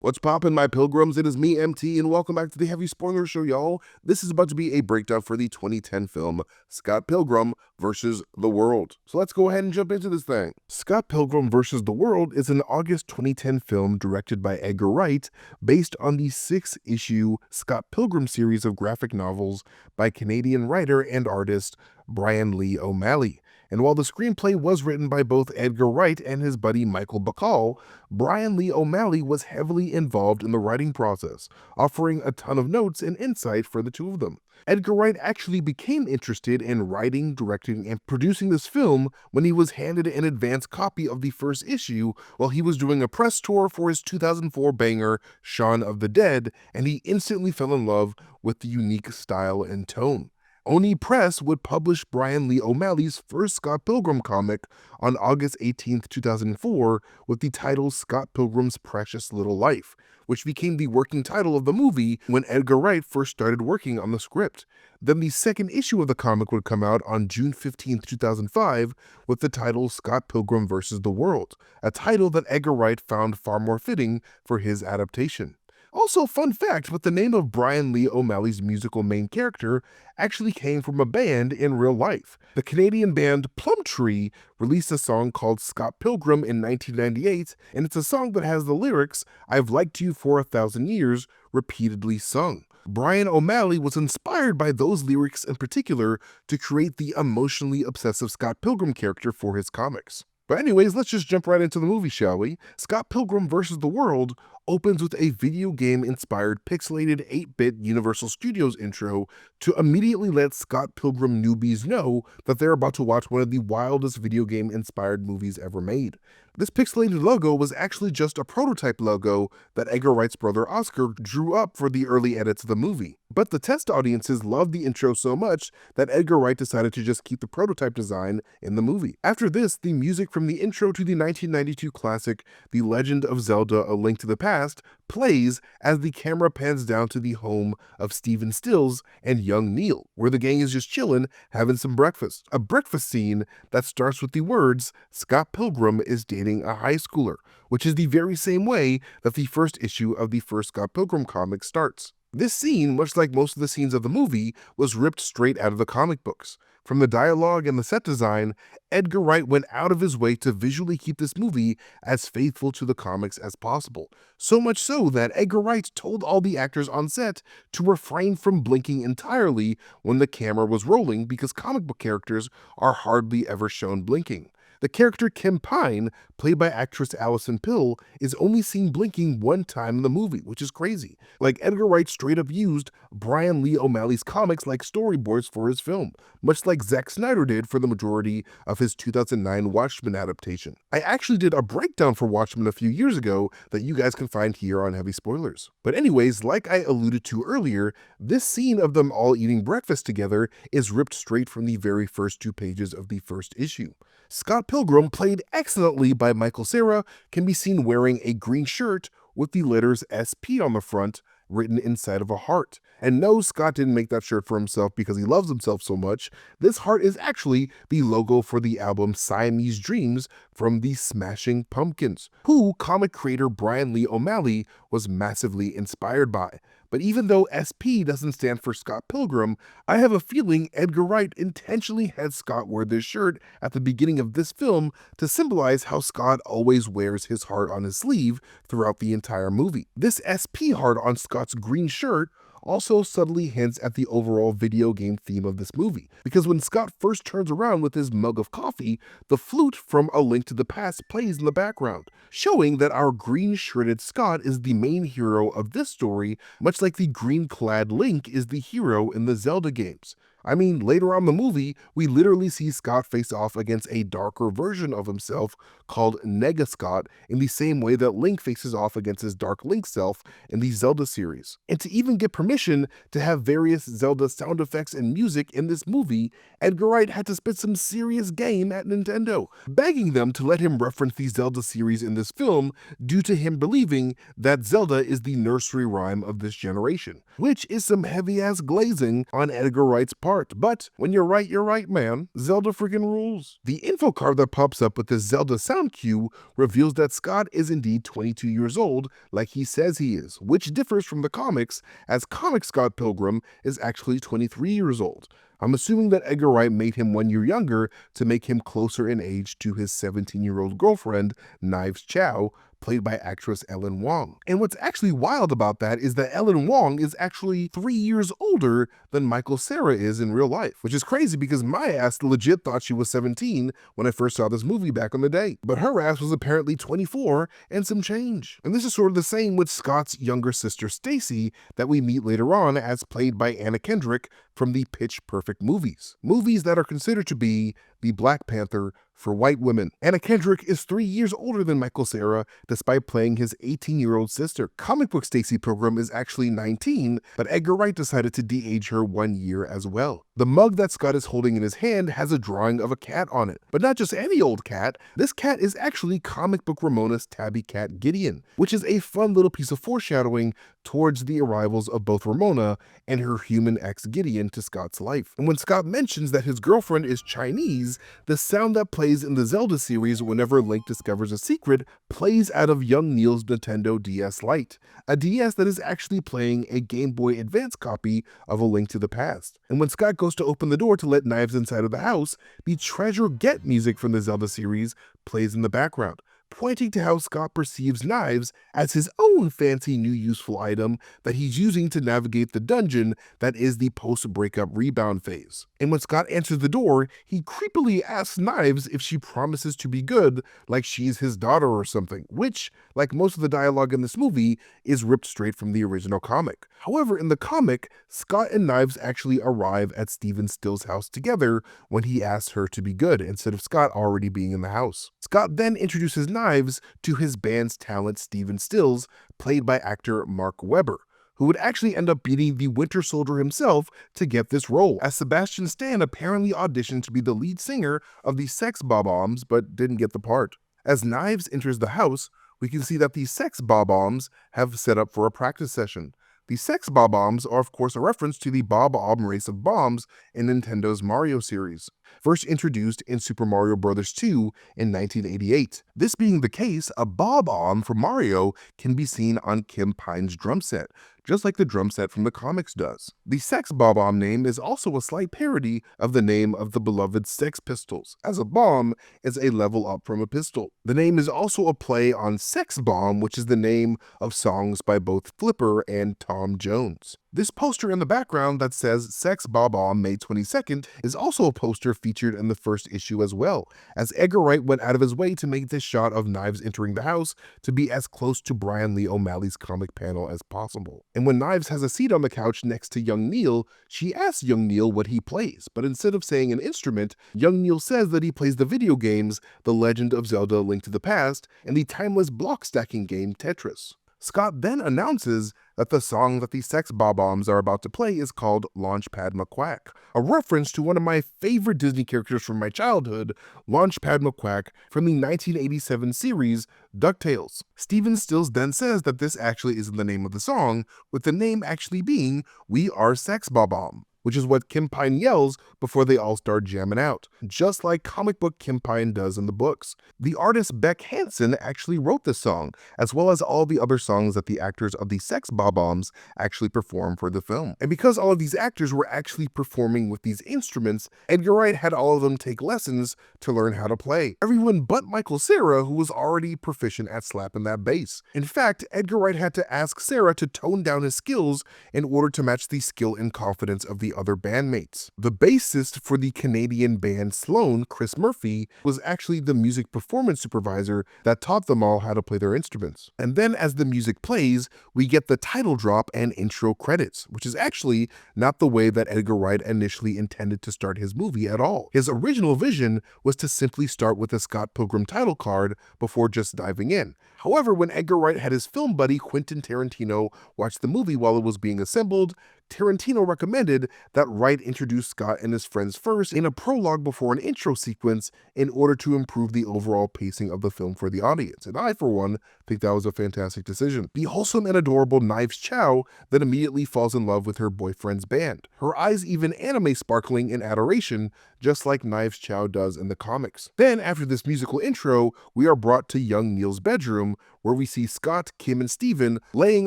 What's poppin', my pilgrims? It is me, MT, and welcome back to the Heavy Spoiler Show, y'all. This is about to be a breakdown for the 2010 film Scott Pilgrim versus the World. So let's go ahead and jump into this thing. Scott Pilgrim versus the World is an August 2010 film directed by Edgar Wright, based on the 6-issue Scott Pilgrim series of graphic novels by Canadian writer and artist Brian Lee O'Malley. And while the screenplay was written by both Edgar Wright and his buddy Michael Bacall, Brian Lee O'Malley was heavily involved in the writing process, offering a ton of notes and insight for the two of them. Edgar Wright actually became interested in writing, directing, and producing this film when he was handed an advance copy of the first issue while he was doing a press tour for his 2004 banger, Shaun of the Dead, and he instantly fell in love with the unique style and tone. Oni Press would publish Brian Lee O'Malley's first Scott Pilgrim comic on August 18, 2004, with the title Scott Pilgrim's Precious Little Life, which became the working title of the movie when Edgar Wright first started working on the script. Then the second issue of the comic would come out on June 15, 2005, with the title Scott Pilgrim vs. the World, a title that Edgar Wright found far more fitting for his adaptation. Also, fun fact, but the name of Brian Lee O'Malley's musical main character actually came from a band in real life. The Canadian band Plumtree released a song called Scott Pilgrim in 1998, and it's a song that has the lyrics, "I've liked you for 1,000 years," repeatedly sung. Brian O'Malley was inspired by those lyrics in particular to create the emotionally obsessive Scott Pilgrim character for his comics. But anyways, let's just jump right into the movie, shall we? Scott Pilgrim vs. the World opens with a video game-inspired pixelated 8-bit Universal Studios intro to immediately let Scott Pilgrim newbies know that they're about to watch one of the wildest video game-inspired movies ever made. This pixelated logo was actually just a prototype logo that Edgar Wright's brother Oscar drew up for the early edits of the movie. But the test audiences loved the intro so much that Edgar Wright decided to just keep the prototype design in the movie. After this, the music from the intro to the 1992 classic The Legend of Zelda: A Link to the Past plays as the camera pans down to the home of Stephen Stills and young Neil, where the gang is just chillin', having some breakfast. A breakfast scene that starts with the words, "Scott Pilgrim is dating a high schooler," which is the very same way that the first issue of the first Scott Pilgrim comic starts. This scene, much like most of the scenes of the movie, was ripped straight out of the comic books. From the dialogue and the set design, Edgar Wright went out of his way to visually keep this movie as faithful to the comics as possible. So much so that Edgar Wright told all the actors on set to refrain from blinking entirely when the camera was rolling because comic book characters are hardly ever shown blinking. The character Kim Pine, played by actress Allison Pill, is only seen blinking one time in the movie, which is crazy. Like, Edgar Wright straight up used Brian Lee O'Malley's comics like storyboards for his film, much like Zack Snyder did for the majority of his 2009 Watchmen adaptation. I actually did a breakdown for Watchmen a few years ago that you guys can find here on Heavy Spoilers. But anyways, like I alluded to earlier, this scene of them all eating breakfast together is ripped straight from the very first 2 pages of the first issue. Scott Pilgrim, played excellently by Michael Cera, can be seen wearing a green shirt with the letters SP on the front written inside of a heart. And no, Scott didn't make that shirt for himself because he loves himself so much. This heart is actually the logo for the album Siamese Dreams from the Smashing Pumpkins, who comic creator Brian Lee O'Malley was massively inspired by. But even though SP doesn't stand for Scott Pilgrim, I have a feeling Edgar Wright intentionally had Scott wear this shirt at the beginning of this film to symbolize how Scott always wears his heart on his sleeve throughout the entire movie. This SP heart on Scott's green shirt also subtly hints at the overall video game theme of this movie, because when Scott first turns around with his mug of coffee, the flute from A Link to the Past plays in the background, showing that our green-shirted Scott is the main hero of this story, much like the green-clad Link is the hero in the Zelda games. I mean, later on in the movie, we literally see Scott face off against a darker version of himself called Nega Scott in the same way that Link faces off against his Dark Link self in the Zelda series. And to even get permission to have various Zelda sound effects and music in this movie, Edgar Wright had to spit some serious game at Nintendo, begging them to let him reference the Zelda series in this film due to him believing that Zelda is the nursery rhyme of this generation, which is some heavy-ass glazing on Edgar Wright's part part. But when you're right, man. Zelda freaking rules. The info card that pops up with the Zelda sound cue reveals that Scott is indeed 22 years old, like he says he is, which differs from the comics, as comic Scott Pilgrim is actually 23 years old. I'm assuming that Edgar Wright made him 1 year younger to make him closer in age to his 17-year-old girlfriend, Knives Chow, played by actress Ellen Wong. And what's actually wild about that is that Ellen Wong is actually 3 years older than Michael Cera is in real life, which is crazy because my ass legit thought she was 17 when I first saw this movie back in the day. But her ass was apparently 24 and some change. And this is sort of the same with Scott's younger sister Stacy that we meet later on, as played by Anna Kendrick from the Pitch Perfect movies. Movies that are considered to be the Black Panther for white women. Anna Kendrick is 3 years older than Michael Cera, despite playing his 18-year-old sister. Comic book Stacy Pilgrim is actually 19, but Edgar Wright decided to de-age her 1 year as well. The mug that Scott is holding in his hand has a drawing of a cat on it, but not just any old cat. This cat is actually comic book Ramona's tabby cat Gideon, which is a fun little piece of foreshadowing towards the arrivals of both Ramona and her human ex Gideon to Scott's life. And when Scott mentions that his girlfriend is Chinese, the sound that plays in the Zelda series whenever Link discovers a secret plays out of young Neil's Nintendo DS Lite, a DS that is actually playing a Game Boy Advance copy of A Link to the Past. And when Scott goes to open the door to let Knives inside of the house, the Treasure Get music from the Zelda series plays in the background, pointing to how Scott perceives Knives as his own fancy new useful item that he's using to navigate the dungeon that is the post-breakup rebound phase. And when Scott answers the door, he creepily asks Knives if she promises to be good, like she's his daughter or something, which, like most of the dialogue in this movie, is ripped straight from the original comic. However, in the comic, Scott and Knives actually arrive at Steven Still's house together when he asks her to be good, instead of Scott already being in the house. Scott then introduces Knives to his band's talent Steven Stills, played by actor Mark Webber, who would actually end up beating the Winter Soldier himself to get this role, as Sebastian Stan apparently auditioned to be the lead singer of the Sex Bob-ombs but didn't get the part. As Knives enters the house, we can see that the Sex Bob-ombs have set up for a practice session. The Sex Bob-ombs are of course a reference to the Bob-omb race of bombs in Nintendo's Mario series, first introduced in Super Mario Bros. 2 in 1988. This being the case, a Bob-omb from Mario can be seen on Kim Pine's drum set, just like the drum set from the comics does. The Sex Bob-omb name is also a slight parody of the name of the beloved Sex Pistols, as a bomb is a level up from a pistol. The name is also a play on Sex Bomb, which is the name of songs by both Flipper and Tom Jones. This poster in the background that says Sex Bob-omb May 22nd is also a poster featured in the first issue as well, as Edgar Wright went out of his way to make this shot of Knives entering the house to be as close to Brian Lee O'Malley's comic panel as possible. And when Knives has a seat on the couch next to young Neil, she asks young Neil what he plays, but instead of saying an instrument, young Neil says that he plays the video games The Legend of Zelda: A Link to the Past and the timeless block stacking game Tetris. Scott then announces that the song that the Sex Bob-ombs are about to play is called Launchpad McQuack, a reference to one of my favorite Disney characters from my childhood, Launchpad McQuack from the 1987 series DuckTales. Steven Stills then says that this actually isn't the name of the song, with the name actually being We Are Sex Bob-omb, which is what Kim Pine yells before they all start jamming out, just like comic book Kim Pine does in the books. The artist Beck Hansen actually wrote this song, as well as all the other songs that the actors of the Sex Bob-ombs actually performed for the film. And because all of these actors were actually performing with these instruments, Edgar Wright had all of them take lessons to learn how to play. Everyone but Michael Cera, who was already proficient at slapping that bass. In fact, Edgar Wright had to ask Cera to tone down his skills in order to match the skill and confidence of the other bandmates. The bassist for the Canadian band Sloan, Chris Murphy, was actually the music performance supervisor that taught them all how to play their instruments. And then as the music plays, we get the title drop and intro credits, which is actually not the way that Edgar Wright initially intended to start his movie at all. His original vision was to simply start with the Scott Pilgrim title card before just diving in. However, when Edgar Wright had his film buddy Quentin Tarantino watch the movie while it was being assembled, Tarantino recommended that Wright introduce Scott and his friends first in a prologue before an intro sequence in order to improve the overall pacing of the film for the audience. And I, for one, think that was a fantastic decision. The wholesome and adorable Knives Chow then immediately falls in love with her boyfriend's band. Her eyes even anime sparkling in adoration, just like Knives Chow does in the comics. Then, after this musical intro, we are brought to young Neil's bedroom, where we see Scott, Kim, and Steven laying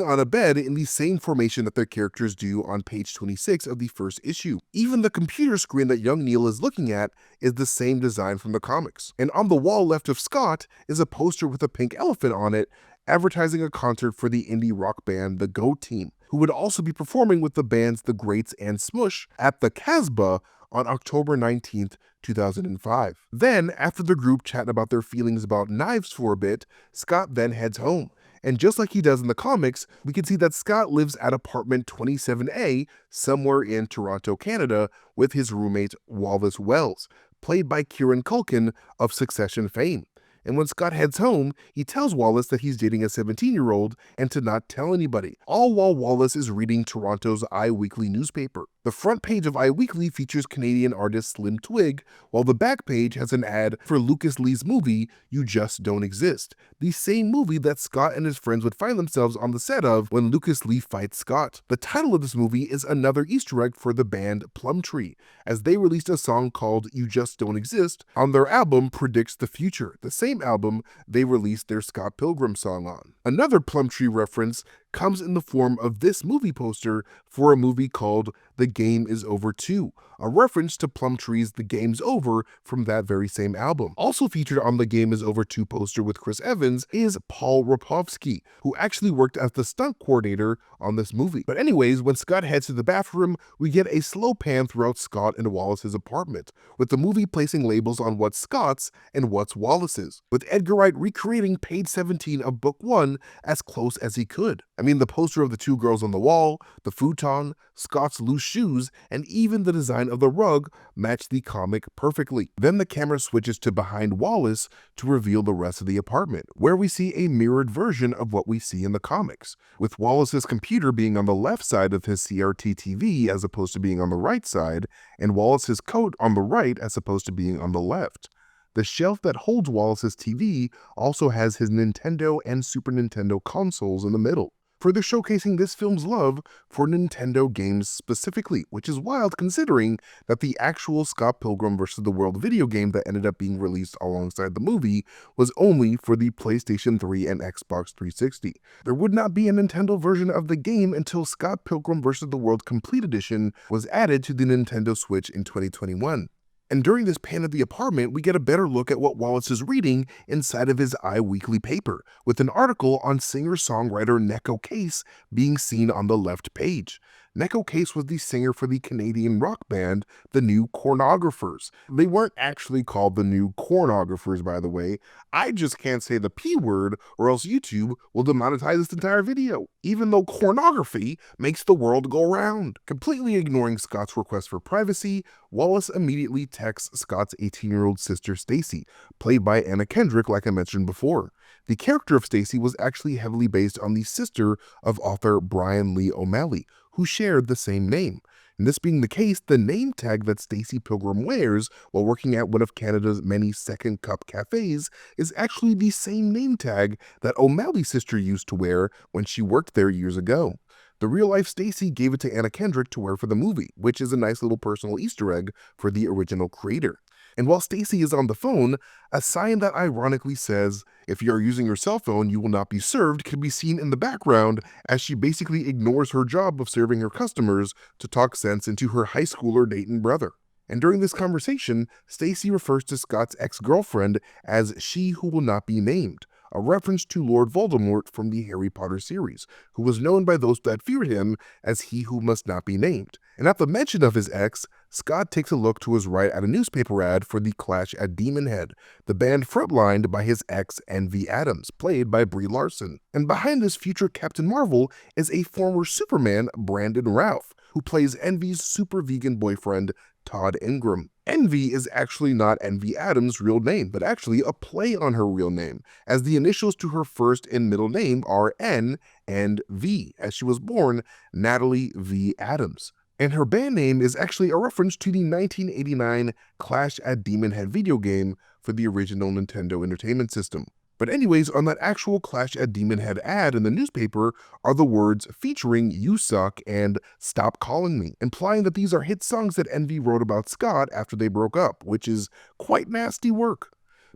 on a bed in the same formation that their characters do on page 26 of the first issue. Even the computer screen that young Neil is looking at is the same design from the comics. And on the wall left of Scott is a poster with a pink elephant on it, advertising a concert for the indie rock band The Go Team, who would also be performing with the bands The Greats and Smush at the Casbah on October 19th, 2005. Then, after the group chatting about their feelings about Knives for a bit, Scott then heads home. And just like he does in the comics, we can see that Scott lives at apartment 27A somewhere in Toronto, Canada, with his roommate Wallace Wells, played by Kieran Culkin of Succession fame. And when Scott heads home, he tells Wallace that he's dating a 17-year-old and to not tell anybody, all while Wallace is reading Toronto's I Weekly newspaper. The front page of I Weekly features Canadian artist Slim Twig, while the back page has an ad for Lucas Lee's movie, You Just Don't Exist, the same movie that Scott and his friends would find themselves on the set of when Lucas Lee fights Scott. The title of this movie is another Easter egg for the band Plumtree, as they released a song called You Just Don't Exist on their album Predicts the Future, the same album they released their Scott Pilgrim song on. Another Plumtree reference comes in the form of this movie poster for a movie called The Game Is Over 2, a reference to Plumtree's The Game's Over from that very same album. Also featured on The Game Is Over 2 poster with Chris Evans is Paul Rapovsky, who actually worked as the stunt coordinator on this movie. But anyways, when Scott heads to the bathroom, we get a slow pan throughout Scott and Wallace's apartment, with the movie placing labels on what's Scott's and what's Wallace's, with Edgar Wright recreating page 17 of book 1 as close as he could. I mean, the poster of the two girls on the wall, the futon, Scott's loose shoes, and even the design of the rug match the comic perfectly. Then the camera switches to behind Wallace to reveal the rest of the apartment, where we see a mirrored version of what we see in the comics, with Wallace's computer being on the left side of his CRT TV as opposed to being on the right side, and Wallace's coat on the right as opposed to being on the left. The shelf that holds Wallace's TV also has his Nintendo and Super Nintendo consoles in the middle, further showcasing this film's love for Nintendo games specifically, which is wild considering that the actual Scott Pilgrim vs. the World video game that ended up being released alongside the movie was only for the PlayStation 3 and Xbox 360. There would not be a Nintendo version of the game until Scott Pilgrim vs. the World Complete Edition was added to the Nintendo Switch in 2021. And during this pan of the apartment, we get a better look at what Wallace is reading inside of his I Weekly paper, with an article on singer-songwriter Neko Case being seen on the left page. Neko Case was the singer for the Canadian rock band The New Cornographers. They weren't actually called The New Cornographers, by the way. I just can't say the P word or else YouTube will demonetize this entire video, even though cornography makes the world go round. Completely ignoring Scott's request for privacy, Wallace immediately texts Scott's 18-year-old sister Stacy, played by Anna Kendrick like I mentioned before. The character of Stacy was actually heavily based on the sister of author Brian Lee O'Malley, who shared the same name. And this being the case, the name tag that Stacy Pilgrim wears while working at one of Canada's many second cup cafes is actually the same name tag that O'Malley's sister used to wear when she worked there years ago. The real-life Stacy gave it to Anna Kendrick to wear for the movie, which is a nice little personal Easter egg for the original creator. And while Stacy is on the phone, a sign that ironically says, "If you are using your cell phone, you will not be served," can be seen in the background as she basically ignores her job of serving her customers to talk sense into her high schooler Dayton brother. And during this conversation, Stacy refers to Scott's ex-girlfriend as she who will not be named, a reference to Lord Voldemort from the Harry Potter series, who was known by those that feared him as he who must not be named. And at the mention of his ex, Scott takes a look to his right at a newspaper ad for the Clash at Demon Head, the band frontlined by his ex Envy Adams, played by Brie Larson. And behind this future Captain Marvel is a former Superman, Brandon Routh, who plays Envy's super vegan boyfriend, Todd Ingram. Envy is actually not Envy Adams' real name, but actually a play on her real name, as the initials to her first and middle name are N and V, as she was born Natalie V. Adams. And her band name is actually a reference to the 1989 Clash at Demon Head video game for the original Nintendo Entertainment System. But anyways, on that actual Clash at Demon Head ad in the newspaper are the words featuring "You Suck" and "Stop Calling Me," implying that these are hit songs that Envy wrote about Scott after they broke up, which is quite nasty work.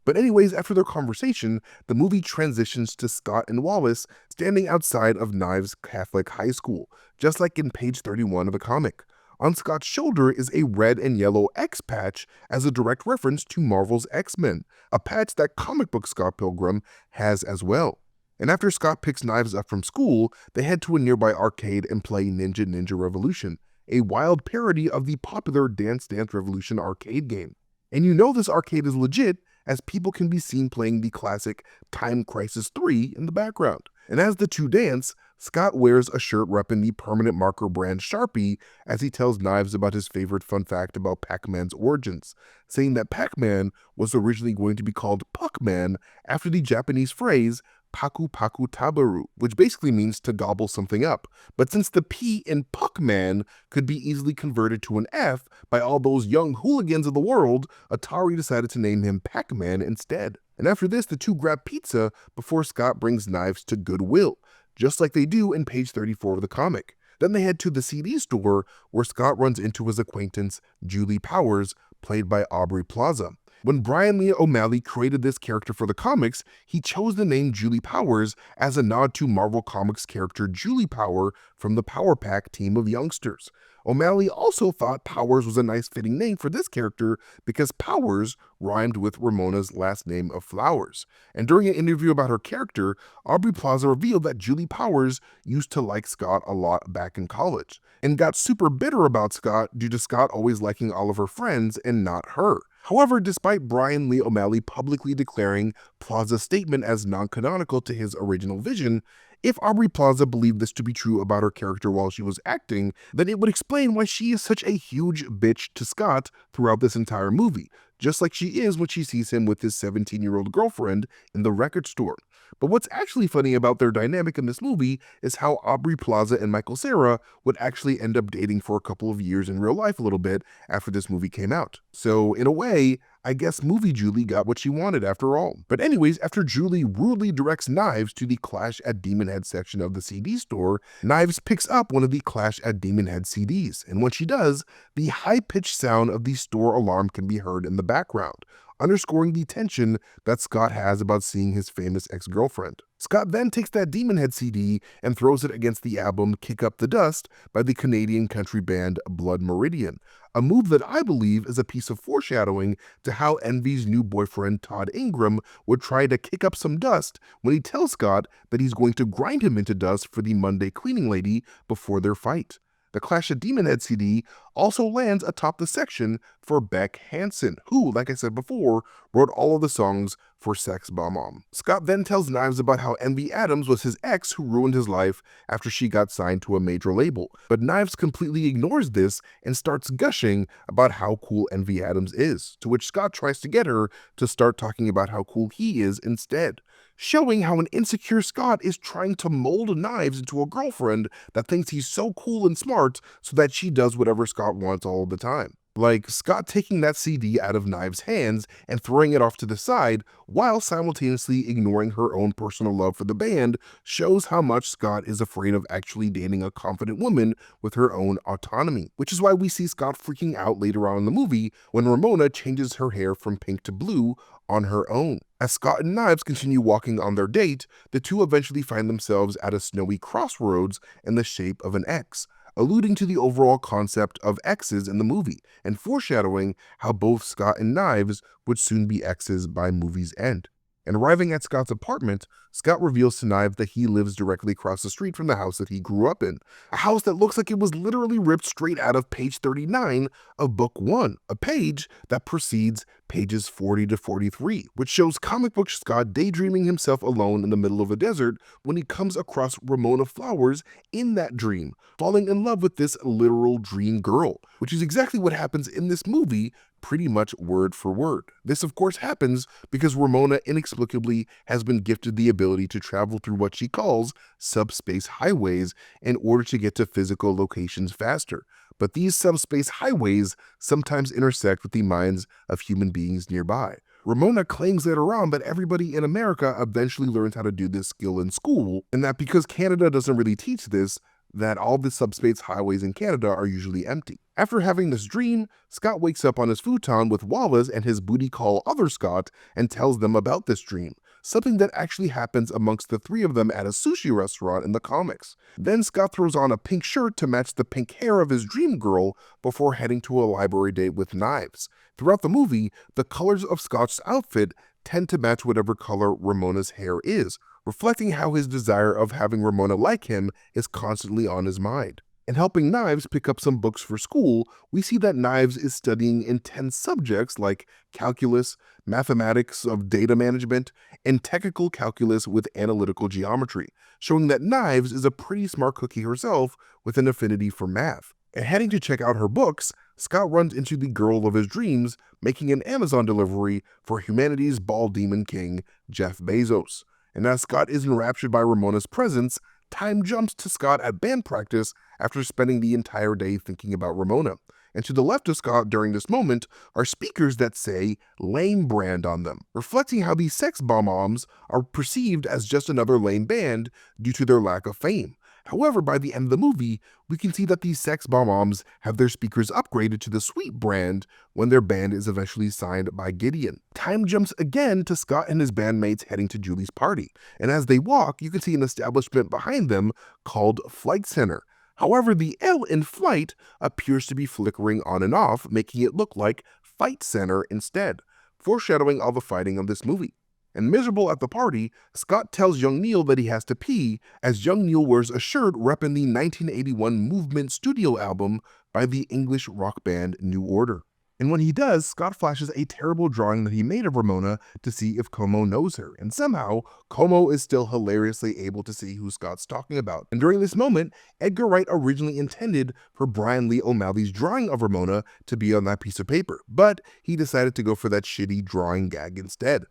But anyways, after their conversation, the movie transitions to Scott and Wallace standing outside of Knives Catholic High School, just like in page 31 of the comic. On Scott's shoulder is a red and yellow X patch as a direct reference to Marvel's X-Men, a patch that comic book Scott Pilgrim has as well. And after Scott picks Knives up from school, they head to a nearby arcade and play Ninja Ninja Revolution, a wild parody of the popular Dance Dance Revolution arcade game. And you know this arcade is legit, as people can be seen playing the classic Time Crisis 3 in the background. And as the two dance, Scott wears a shirt repping the permanent marker brand Sharpie as he tells Knives about his favorite fun fact about Pac-Man's origins, saying that Pac-Man was originally going to be called Puck-Man after the Japanese phrase Paku Paku Tabaru, which basically means to gobble something up. But since the P in Puck-Man could be easily converted to an F by all those young hooligans of the world, Atari decided to name him Pac-Man instead. And after this, the two grab pizza before Scott brings Knives to Goodwill, just like they do in page 34 of the comic. Then they head to the CD store where Scott runs into his acquaintance, Julie Powers, played by Aubrey Plaza. When Brian Lee O'Malley created this character for the comics, he chose the name Julie Powers as a nod to Marvel Comics character Julie Power from the Power Pack team of youngsters. O'Malley also thought Powers was a nice fitting name for this character because Powers rhymed with Ramona's last name of Flowers. And during an interview about her character, Aubrey Plaza revealed that Julie Powers used to like Scott a lot back in college, and got super bitter about Scott due to Scott always liking all of her friends and not her. However, despite Brian Lee O'Malley publicly declaring Plaza's statement as non-canonical to his original vision, if Aubrey Plaza believed this to be true about her character while she was acting, then it would explain why she is such a huge bitch to Scott throughout this entire movie, just like she is when she sees him with his 17-year-old girlfriend in the record store. But what's actually funny about their dynamic in this movie is how Aubrey Plaza and Michael Cera would actually end up dating for a couple of years in real life a little bit after this movie came out. So in a way, I guess movie Julie got what she wanted after all. But anyways, after Julie rudely directs Knives to the Clash at Demon Head section of the CD store, Knives picks up one of the Clash at Demon Head CDs, and when she does, the high-pitched sound of the store alarm can be heard in the background, underscoring the tension that Scott has about seeing his famous ex-girlfriend. Scott then takes that Demon Head CD and throws it against the album Kick Up the Dust by the Canadian country band Blood Meridian, a move that I believe is a piece of foreshadowing to how Envy's new boyfriend Todd Ingram would try to kick up some dust when he tells Scott that he's going to grind him into dust for the Monday cleaning lady before their fight. The Clash of Demon Head CD also lands atop the section for Beck Hansen, who, like I said before, wrote all of the songs for Sex Bomb. Scott then tells Knives about how Envy Adams was his ex who ruined his life after she got signed to a major label, but Knives completely ignores this and starts gushing about how cool Envy Adams is, to which Scott tries to get her to start talking about how cool he is instead, showing how an insecure Scott is trying to mold Knives into a girlfriend that thinks he's so cool and smart so that she does whatever Scott wants all the time. Like Scott taking that CD out of Knives' hands and throwing it off to the side while simultaneously ignoring her own personal love for the band shows how much Scott is afraid of actually dating a confident woman with her own autonomy, which is why we see Scott freaking out later on in the movie when Ramona changes her hair from pink to blue on her own. As Scott and Knives continue walking on their date, the two eventually find themselves at a snowy crossroads in the shape of an X, alluding to the overall concept of exes in the movie, and foreshadowing how both Scott and Knives would soon be exes by movie's end. And arriving at Scott's apartment, Scott reveals to Knives that he lives directly across the street from the house that he grew up in, a house that looks like it was literally ripped straight out of page 39 of book 1, a page that precedes pages 40 to 43, which shows comic book Scott daydreaming himself alone in the middle of a desert when he comes across Ramona Flowers in that dream, falling in love with this literal dream girl, which is exactly what happens in this movie pretty much word for word. This of course happens because Ramona inexplicably has been gifted the ability to travel through what she calls subspace highways in order to get to physical locations faster. But these subspace highways sometimes intersect with the minds of human beings nearby. Ramona claims later on that everybody in America eventually learns how to do this skill in school, and that because Canada doesn't really teach this, that all the subspace highways in Canada are usually empty. After having this dream, Scott wakes up on his futon with Wallace and his booty call other Scott and tells them about this dream, something that actually happens amongst the three of them at a sushi restaurant in the comics. Then Scott throws on a pink shirt to match the pink hair of his dream girl before heading to a library date with knives. Throughout the movie, the colors of Scott's outfit tend to match whatever color Ramona's hair is, reflecting how his desire of having Ramona like him is constantly on his mind. In helping Knives pick up some books for school, we see that Knives is studying intense subjects like calculus, mathematics of data management, and technical calculus with analytical geometry, showing that Knives is a pretty smart cookie herself with an affinity for math. And heading to check out her books, Scott runs into the girl of his dreams, making an Amazon delivery for humanity's bald demon king, Jeff Bezos. And as Scott is enraptured by Ramona's presence, time jumps to Scott at band practice after spending the entire day thinking about Ramona. And to the left of Scott during this moment are speakers that say lame brand on them, reflecting how these sex bomb-oms are perceived as just another lame band due to their lack of fame. However, by the end of the movie, we can see that these sex bomb-oms have their speakers upgraded to the Sweet brand when their band is eventually signed by Gideon. Time jumps again to Scott and his bandmates heading to Julie's party, and as they walk, you can see an establishment behind them called Flight Center. However, the L in flight appears to be flickering on and off, making it look like Fight Center instead, foreshadowing all the fighting of this movie. And miserable at the party, Scott tells young Neil that he has to pee, as young Neil wears a shirt repping the 1981 Movement studio album by the English rock band New Order. And when he does, Scott flashes a terrible drawing that he made of Ramona to see if Como knows her, and somehow, Como is still hilariously able to see who Scott's talking about. And during this moment, Edgar Wright originally intended for Brian Lee O'Malley's drawing of Ramona to be on that piece of paper, but he decided to go for that shitty drawing gag instead.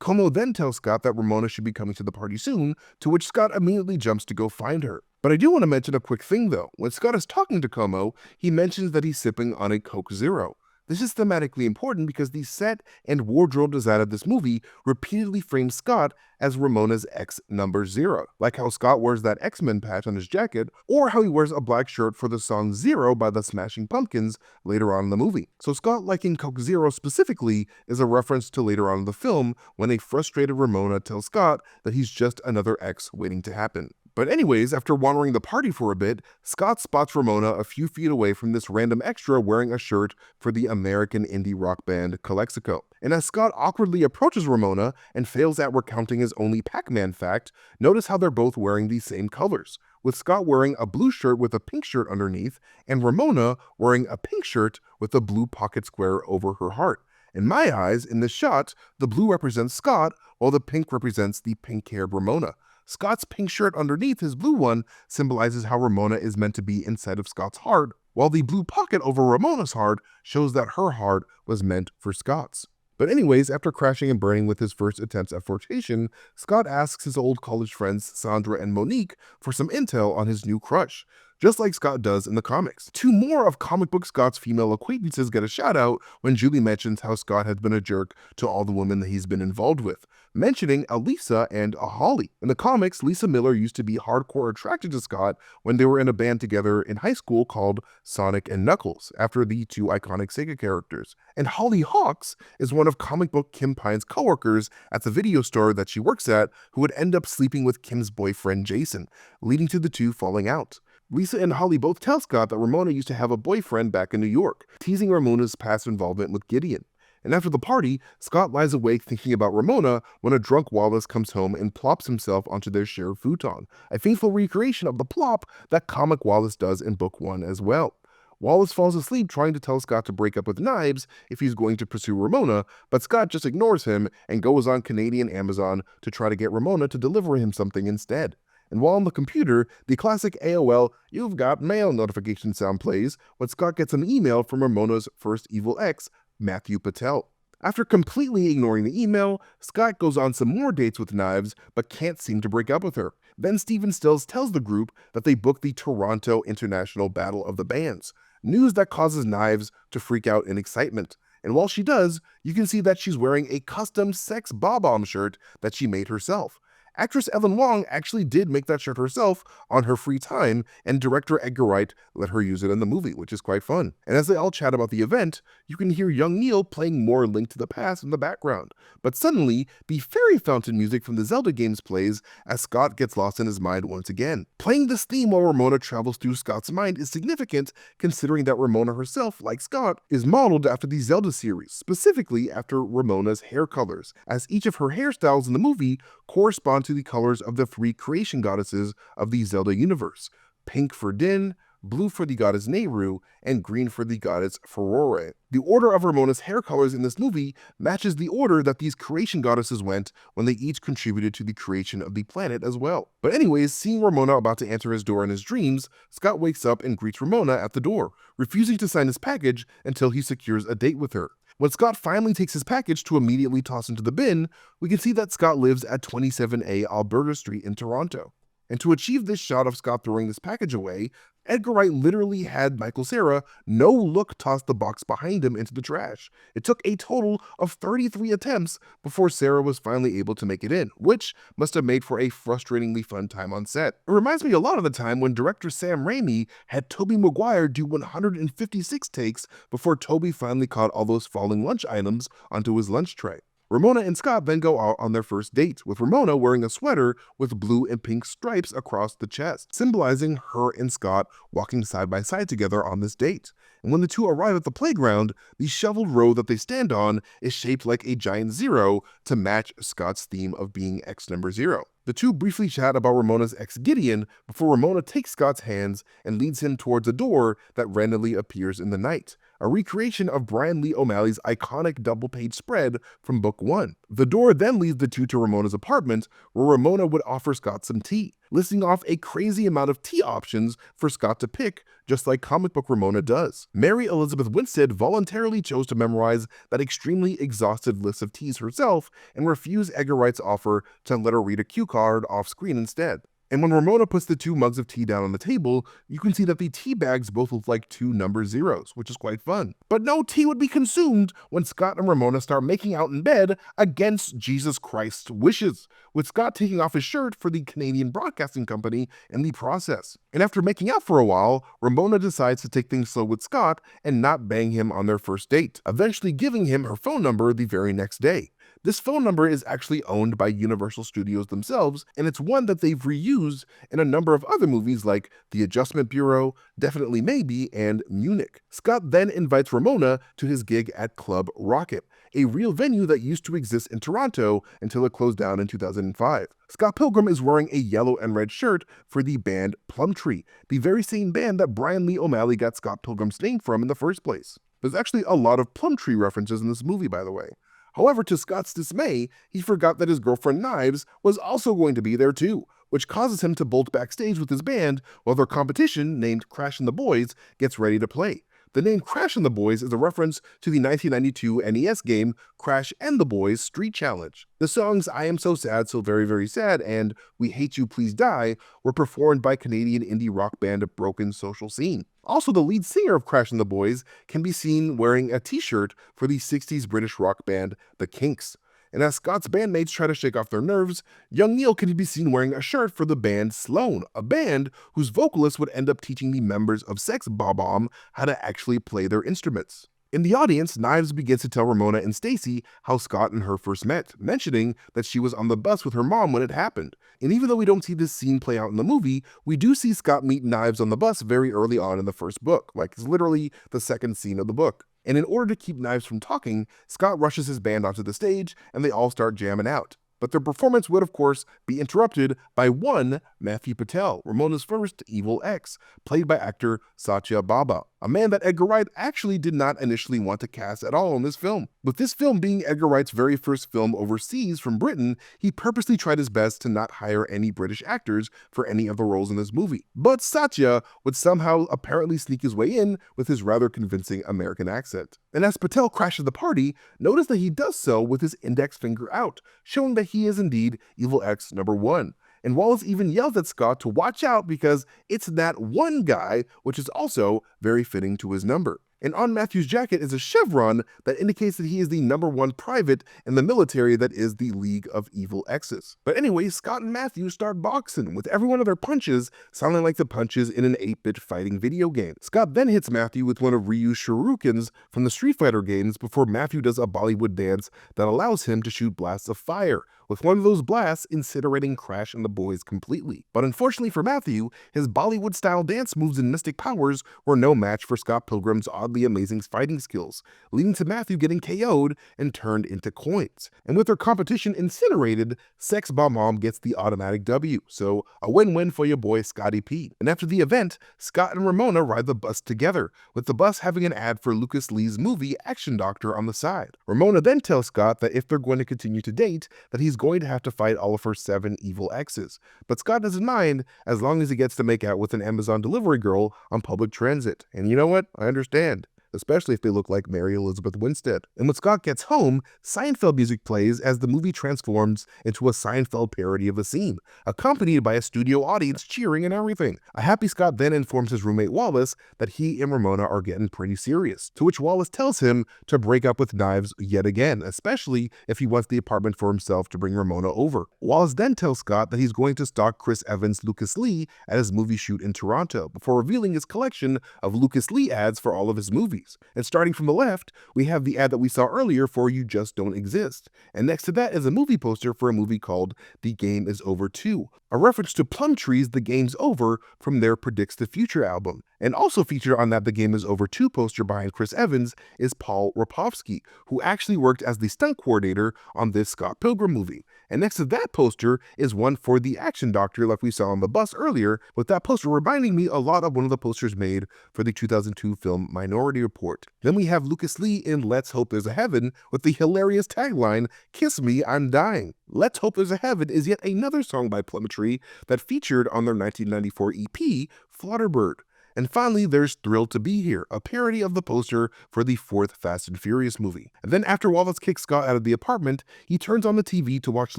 Como then tells Scott that Ramona should be coming to the party soon, to which Scott immediately jumps to go find her. But I do want to mention a quick thing though. When Scott is talking to Como, he mentions that he's sipping on a Coke Zero. This is thematically important because the set and wardrobe design of this movie repeatedly frames Scott as Ramona's ex number 0, like how Scott wears that X-Men patch on his jacket, or how he wears a black shirt for the song Zero by the Smashing Pumpkins later on in the movie. So Scott liking Coke Zero specifically is a reference to later on in the film when a frustrated Ramona tells Scott that he's just another ex waiting to happen. But anyways, after wandering the party for a bit, Scott spots Ramona a few feet away from this random extra wearing a shirt for the American indie rock band Calexico. And as Scott awkwardly approaches Ramona and fails at recounting his only Pac-Man fact, notice how they're both wearing the same colors, with Scott wearing a blue shirt with a pink shirt underneath, and Ramona wearing a pink shirt with a blue pocket square over her heart. In my eyes, in this shot, the blue represents Scott, while the pink represents the pink-haired Ramona. Scott's pink shirt underneath his blue one symbolizes how Ramona is meant to be inside of Scott's heart, while the blue pocket over Ramona's heart shows that her heart was meant for Scott's. But anyways, after crashing and burning with his first attempts at flirtation, Scott asks his old college friends Sandra and Monique for some intel on his new crush, just like Scott does in the comics. Two more of comic book Scott's female acquaintances get a shout out when Julie mentions how Scott has been a jerk to all the women that he's been involved with, mentioning Alisa and a Holly. In the comics, Lisa Miller used to be hardcore attracted to Scott when they were in a band together in high school called Sonic and Knuckles, after the two iconic Sega characters. And Holly Hawks is one of comic book Kim Pine's coworkers at the video store that she works at, who would end up sleeping with Kim's boyfriend Jason, leading to the two falling out. Lisa and Holly both tell Scott that Ramona used to have a boyfriend back in New York, teasing Ramona's past involvement with Gideon. And after the party, Scott lies awake thinking about Ramona when a drunk Wallace comes home and plops himself onto their shared futon, a faithful recreation of the plop that comic Wallace does in book 1 as well. Wallace falls asleep trying to tell Scott to break up with Knives if he's going to pursue Ramona, but Scott just ignores him and goes on Canadian Amazon to try to get Ramona to deliver him something instead. And while on the computer, the classic AOL "You've got mail" notification sound plays when Scott gets an email from Ramona's first evil ex, Matthew Patel. After completely ignoring the email, Scott goes on some more dates with Knives, but can't seem to break up with her. Then Stephen Stills tells the group that they booked the Toronto International Battle of the Bands, news that causes Knives to freak out in excitement. And while she does, you can see that she's wearing a custom Sex Bob-omb shirt that she made herself. Actress Ellen Wong actually did make that shirt herself on her free time, and director Edgar Wright let her use it in the movie, which is quite fun. And as they all chat about the event, you can hear young Neil playing more Link to the Past in the background. But suddenly, the fairy fountain music from the Zelda games plays as Scott gets lost in his mind once again. Playing this theme while Ramona travels through Scott's mind is significant, considering that Ramona herself, like Scott, is modeled after the Zelda series, specifically after Ramona's hair colors, as each of her hairstyles in the movie correspond to the colors of the three creation goddesses of the Zelda universe: pink for Din, blue for the goddess Nehru, and green for the goddess Furore. The order of Ramona's hair colors in this movie matches the order that these creation goddesses went when they each contributed to the creation of the planet as well. But anyways, seeing Ramona about to enter his door in his dreams, Scott wakes up and greets Ramona at the door, refusing to sign his package until he secures a date with her. When Scott finally takes his package to immediately toss into the bin, we can see that Scott lives at 27A Alberta Street in Toronto. And to achieve this shot of Scott throwing this package away, Edgar Wright literally had Michael Cera no-look toss the box behind him into the trash. It took a total of 33 attempts before Cera was finally able to make it in, which must have made for a frustratingly fun time on set. It reminds me a lot of the time when director Sam Raimi had Tobey Maguire do 156 takes before Tobey finally caught all those falling lunch items onto his lunch tray. Ramona and Scott then go out on their first date, with Ramona wearing a sweater with blue and pink stripes across the chest, symbolizing her and Scott walking side by side together on this date. And when the two arrive at the playground, the shoveled road that they stand on is shaped like a giant zero to match Scott's theme of being X number 0. The two briefly chat about Ramona's ex Gideon before Ramona takes Scott's hands and leads him towards a door that randomly appears in the night, a recreation of Brian Lee O'Malley's iconic double-page spread from Book 1. The door then leads the two to Ramona's apartment, where Ramona would offer Scott some tea, listing off a crazy amount of tea options for Scott to pick, just like comic book Ramona does. Mary Elizabeth Winstead voluntarily chose to memorize that extremely exhaustive list of teas herself and refused Edgar Wright's offer to let her read a cue card off screen instead. And when Ramona puts the two mugs of tea down on the table, you can see that the tea bags both look like two number zeros, which is quite fun. But no tea would be consumed when Scott and Ramona start making out in bed against Jesus Christ's wishes, with Scott taking off his shirt for the Canadian Broadcasting Company in the process. And after making out for a while, Ramona decides to take things slow with Scott and not bang him on their first date, eventually giving him her phone number the very next day. This phone number is actually owned by Universal Studios themselves, and it's one that they've reused in a number of other movies like The Adjustment Bureau, Definitely Maybe, and Munich. Scott then invites Ramona to his gig at Club Rocket, a real venue that used to exist in Toronto until it closed down in 2005. Scott Pilgrim is wearing a yellow and red shirt for the band Plumtree, the very same band that Brian Lee O'Malley got Scott Pilgrim's name from in the first place. There's actually a lot of Plumtree references in this movie, by the way. However, to Scott's dismay, he forgot that his girlfriend Knives was also going to be there too, which causes him to bolt backstage with his band while their competition, named Crash and the Boys, gets ready to play. The name Crash and the Boys is a reference to the 1992 NES game Crash and the Boys Street Challenge. The songs I Am So Sad, So Very Very Sad and We Hate You Please Die were performed by Canadian indie rock band Broken Social Scene. Also, the lead singer of Crash and the Boys can be seen wearing a t-shirt for the 60s British rock band The Kinks. And as Scott's bandmates try to shake off their nerves, young Neil can be seen wearing a shirt for the band Sloan, a band whose vocalist would end up teaching the members of Sex Bob-omb how to actually play their instruments. In the audience, Knives begins to tell Ramona and Stacy how Scott and her first met, mentioning that she was on the bus with her mom when it happened. And even though we don't see this scene play out in the movie, we do see Scott meet Knives on the bus very early on in the first book, like it's literally the second scene of the book. And in order to keep Knives from talking, Scott rushes his band onto the stage and they all start jamming out. But their performance would, of course, be interrupted by one Matthew Patel, Ramona's first evil ex, played by actor Satya Bhabha, a man that Edgar Wright actually did not initially want to cast at all in this film. With this film being Edgar Wright's very first film overseas from Britain, he purposely tried his best to not hire any British actors for any of the roles in this movie. But Satya would somehow apparently sneak his way in with his rather convincing American accent. And as Patel crashes the party, notice that he does so with his index finger out, showing that he is indeed Evil X number 1. And Wallace even yells at Scott to watch out because it's that one guy, which is also very fitting to his number. And on Matthew's jacket is a chevron that indicates that he is the number 1 private in the military that is the League of Evil Exes. But anyway, Scott and Matthew start boxing, with every one of their punches sounding like the punches in an 8-bit fighting video game. Scott then hits Matthew with one of Ryu's shurikens from the Street Fighter games before Matthew does a Bollywood dance that allows him to shoot blasts of fire, with one of those blasts incinerating Crash and the boys completely. But unfortunately for Matthew, his Bollywood-style dance moves and mystic powers were no match for Scott Pilgrim's oddly amazing fighting skills, leading to Matthew getting KO'd and turned into coins. And with their competition incinerated, Sex Bomb Mom gets the automatic W, so a win-win for your boy Scotty P. And after the event, Scott and Ramona ride the bus together, with the bus having an ad for Lucas Lee's movie Action Doctor on the side. Ramona then tells Scott that if they're going to continue to date, that he's going to have to fight all of her 7 evil exes. But Scott doesn't mind as long as he gets to make out with an Amazon delivery girl on public transit. And you know what? I understand, especially if they look like Mary Elizabeth Winstead. And when Scott gets home, Seinfeld music plays as the movie transforms into a Seinfeld parody of a scene, accompanied by a studio audience cheering and everything. A happy Scott then informs his roommate Wallace that he and Ramona are getting pretty serious, to which Wallace tells him to break up with Knives yet again, especially if he wants the apartment for himself to bring Ramona over. Wallace then tells Scott that he's going to stalk Chris Evans' Lucas Lee at his movie shoot in Toronto, before revealing his collection of Lucas Lee ads for all of his movies. And starting from the left, we have the ad that we saw earlier for You Just Don't Exist. And next to that is a movie poster for a movie called The Game Is Over 2, a reference to Plumtree's The Game's Over from their Predicts the Future album. And also featured on that The Game Is Over 2 poster behind Chris Evans is Paul Rapovsky, who actually worked as the stunt coordinator on this Scott Pilgrim movie. And next to that poster is one for the Action Doctor like we saw on the bus earlier, with that poster reminding me a lot of one of the posters made for the 2002 film Minority Report. Then we have Lucas Lee in Let's Hope There's a Heaven with the hilarious tagline, "Kiss Me, I'm Dying." Let's Hope There's a Heaven is yet another song by Plumtree that featured on their 1994 EP, Flutterbird. And finally, there's Thrilled to Be Here, a parody of the poster for the 4th Fast and Furious movie. And then after Wallace kicks Scott out of the apartment, he turns on the TV to watch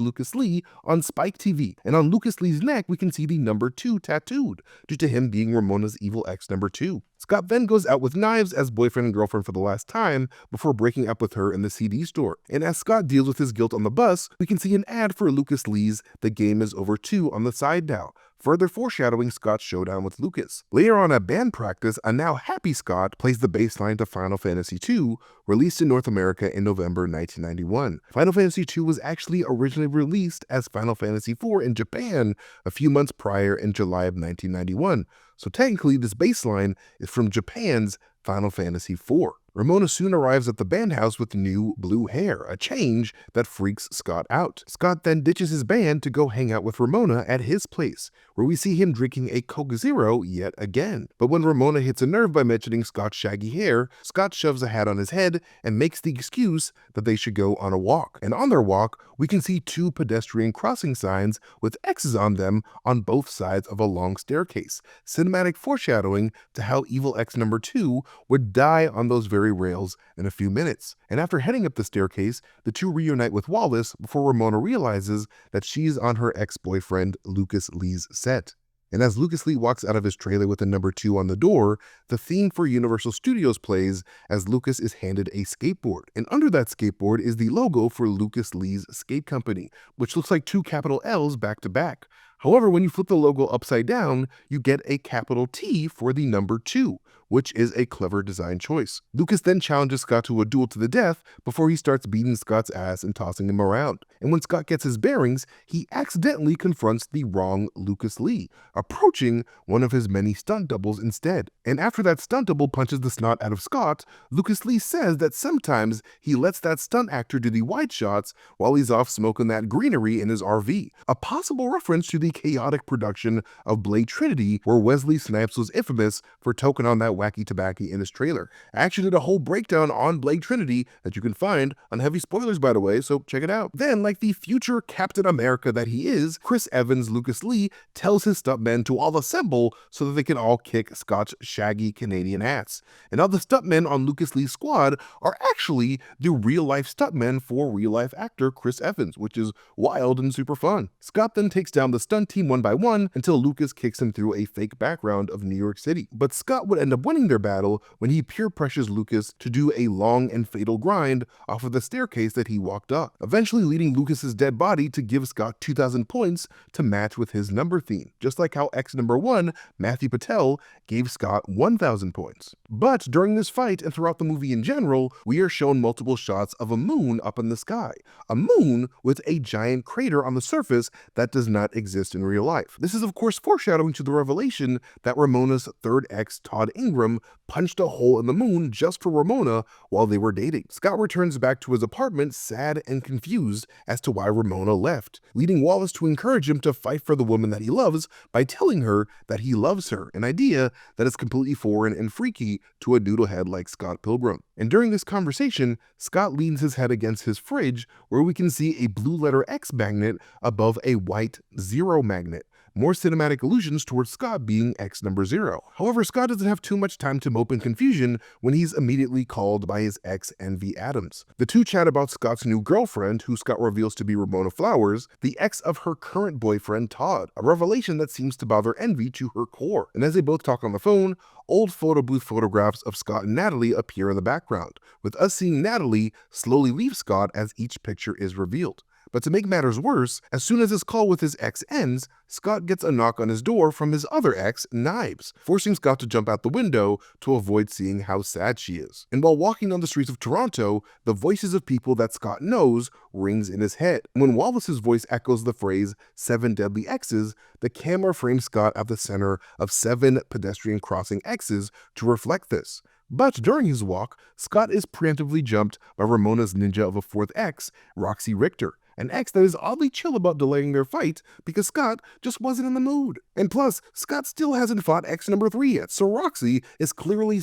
Lucas Lee on Spike TV. And on Lucas Lee's neck, we can see the number 2 tattooed, due to him being Ramona's Evil X number 2. Scott then goes out with Knives as boyfriend and girlfriend for the last time before breaking up with her in the CD store. And as Scott deals with his guilt on the bus, we can see an ad for Lucas Lee's The Game Is Over 2 on the side now, further foreshadowing Scott's showdown with Lucas. Later on at band practice, a now happy Scott plays the bass line to Final Fantasy II, released in North America in November 1991. Final Fantasy II was actually originally released as Final Fantasy IV in Japan a few months prior in July of 1991. So technically, this bass line is from Japan's Final Fantasy IV. Ramona soon arrives at the band house with new blue hair, a change that freaks Scott out. Scott then ditches his band to go hang out with Ramona at his place, where we see him drinking a Coke Zero yet again. But when Ramona hits a nerve by mentioning Scott's shaggy hair, Scott shoves a hat on his head and makes the excuse that they should go on a walk. And on their walk, we can see 2 pedestrian crossing signs with X's on them on both sides of a long staircase, cinematic foreshadowing to how Evil X number 2 would die on those very rails in a few minutes. And after heading up the staircase, the 2 reunite with Wallace before Ramona realizes that she's on her ex-boyfriend Lucas Lee's set. And as Lucas Lee walks out of his trailer with the number 2 on the door, the theme for Universal Studios plays as Lucas is handed a skateboard. And under that skateboard is the logo for Lucas Lee's skate company, which looks like 2 capital L's back to back. However, when you flip the logo upside down, you get a capital T for the number 2, which is a clever design choice. Lucas then challenges Scott to a duel to the death before he starts beating Scott's ass and tossing him around. And when Scott gets his bearings, he accidentally confronts the wrong Lucas Lee, approaching one of his many stunt doubles instead. And after that stunt double punches the snot out of Scott, Lucas Lee says that sometimes he lets that stunt actor do the wide shots while he's off smoking that greenery in his RV, a possible reference to the the chaotic production of Blade Trinity, where Wesley Snipes was infamous for toking on that wacky tobacco in his trailer. I actually did a whole breakdown on Blade Trinity that you can find on Heavy Spoilers, by the way, so check it out. Then, like the future Captain America that he is, Chris Evans Lucas Lee tells his stuntmen to all assemble so that they can all kick Scott's shaggy Canadian ass. And all the stuntmen on Lucas Lee's squad are actually the real-life stuntmen for real-life actor Chris Evans, which is wild and super fun. Scott then takes down the stunt team one by one until Lucas kicks him through a fake background of New York City. But Scott would end up winning their battle when he peer pressures Lucas to do a long and fatal grind off of the staircase that he walked up, eventually leading Lucas's dead body to give Scott 2,000 points to match with his number theme, just like how ex number 1, Matthew Patel, gave Scott 1,000 points. But during this fight and throughout the movie in general, we are shown multiple shots of a moon up in the sky. A moon with a giant crater on the surface that does not exist in real life. This is of course foreshadowing to the revelation that Ramona's third ex, Todd Ingram, punched a hole in the moon just for Ramona while they were dating. Scott returns back to his apartment sad and confused as to why Ramona left, leading Wallace to encourage him to fight for the woman that he loves by telling her that he loves her, an idea that is completely foreign and freaky to a noodlehead like Scott Pilgrim. And during this conversation, Scott leans his head against his fridge where we can see a blue letter X magnet above a white 0 magnet. More cinematic allusions towards Scott being ex number 0. However, Scott doesn't have too much time to mope in confusion when he's immediately called by his ex Envy Adams. The two chat about Scott's new girlfriend, who Scott reveals to be Ramona Flowers, the ex of her current boyfriend Todd, a revelation that seems to bother Envy to her core. And as they both talk on the phone, old photo booth photographs of Scott and Natalie appear in the background, with us seeing Natalie slowly leave Scott as each picture is revealed. But to make matters worse, as soon as his call with his ex ends, Scott gets a knock on his door from his other ex, Knives, forcing Scott to jump out the window to avoid seeing how sad she is. And while walking on the streets of Toronto, the voices of people that Scott knows rings in his head. When Wallace's voice echoes the phrase 7 deadly exes, the camera frames Scott at the center of 7 pedestrian crossing X's to reflect this. But during his walk, Scott is preemptively jumped by Ramona's ninja of a 4th ex, Roxy Richter, an ex that is oddly chill about delaying their fight because Scott just wasn't in the mood. And plus, Scott still hasn't fought ex number 3 yet, so Roxy is clearly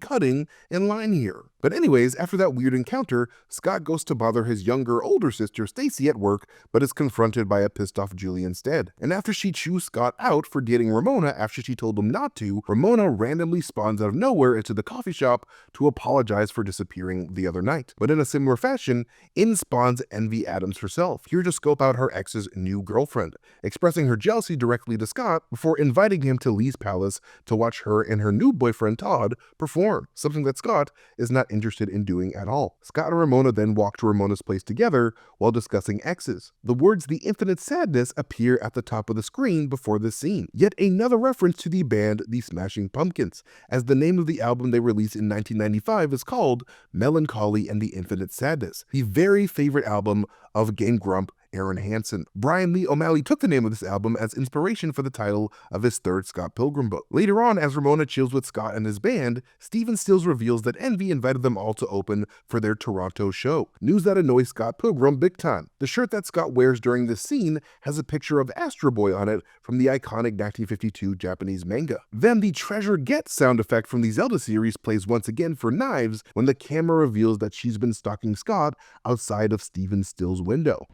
cutting in line here. But anyways, after that weird encounter, Scott goes to bother his younger, older sister Stacy at work, but is confronted by a pissed off Julie instead. And after she chews Scott out for dating Ramona after she told him not to, Ramona randomly spawns out of nowhere into the coffee shop to apologize for disappearing the other night. But in a similar fashion, in spawns Envy Adams herself, here to scope out her ex's new girlfriend, expressing her jealousy directly to Scott before inviting him to Lee's palace to watch her and her new boyfriend Todd perform, something that Scott is not interested in doing at all. Scott and Ramona then walk to Ramona's place together while discussing exes. The words "The Infinite Sadness" appear at the top of the screen before this scene, yet another reference to the band The Smashing Pumpkins, as the name of the album they released in 1995 is called Melancholy and the Infinite Sadness, the very favorite album of Game Grump Aaron Hansen. Brian Lee O'Malley took the name of this album as inspiration for the title of his third Scott Pilgrim book. Later on, as Ramona chills with Scott and his band, Steven Stills reveals that Envy invited them all to open for their Toronto show. News that annoys Scott Pilgrim big time. The shirt that Scott wears during this scene has a picture of Astro Boy on it from the iconic 1952 Japanese manga. Then the Treasure Get sound effect from the Zelda series plays once again for Knives when the camera reveals that she's been stalking Scott outside of Steven Stills' window.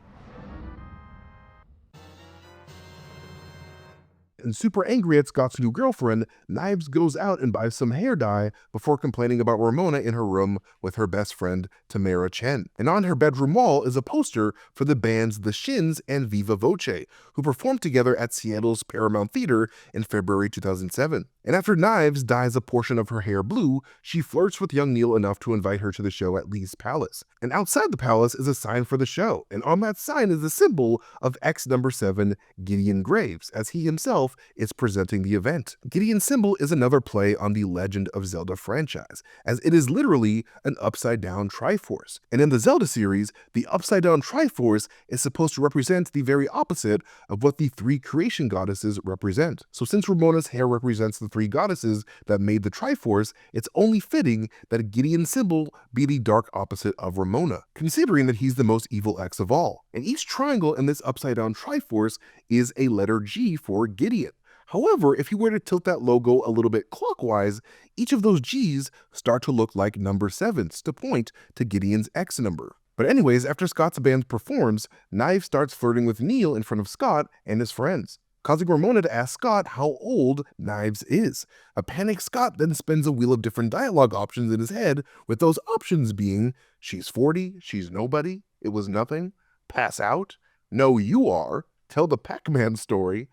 And super angry at Scott's new girlfriend, Knives goes out and buys some hair dye before complaining about Ramona in her room with her best friend, Tamara Chen. And on her bedroom wall is a poster for the bands The Shins and Viva Voce, who performed together at Seattle's Paramount Theater in February 2007. And after Knives dyes a portion of her hair blue, she flirts with young Neil enough to invite her to the show at Lee's palace. And outside the palace is a sign for the show, and on that sign is the symbol of ex number 7, Gideon Graves, as he himself itself is presenting the event. Gideon's symbol is another play on the Legend of Zelda franchise, as it is literally an upside-down Triforce. And in the Zelda series, the upside-down Triforce is supposed to represent the very opposite of what the three creation goddesses represent. So since Ramona's hair represents the three goddesses that made the Triforce, it's only fitting that Gideon's symbol be the dark opposite of Ramona, considering that he's the most evil ex of all. And each triangle in this upside-down Triforce is a letter G for Gideon. However, if you were to tilt that logo a little bit clockwise, each of those G's start to look like number 7s to point to Gideon's X number. But anyways, after Scott's band performs, Knives starts flirting with Neil in front of Scott and his friends, causing Ramona to ask Scott how old Knives is. A panicked Scott then spins a wheel of different dialogue options in his head, with those options being, she's 40, she's nobody, it was nothing, pass out, no you are, tell the Pac-Man story,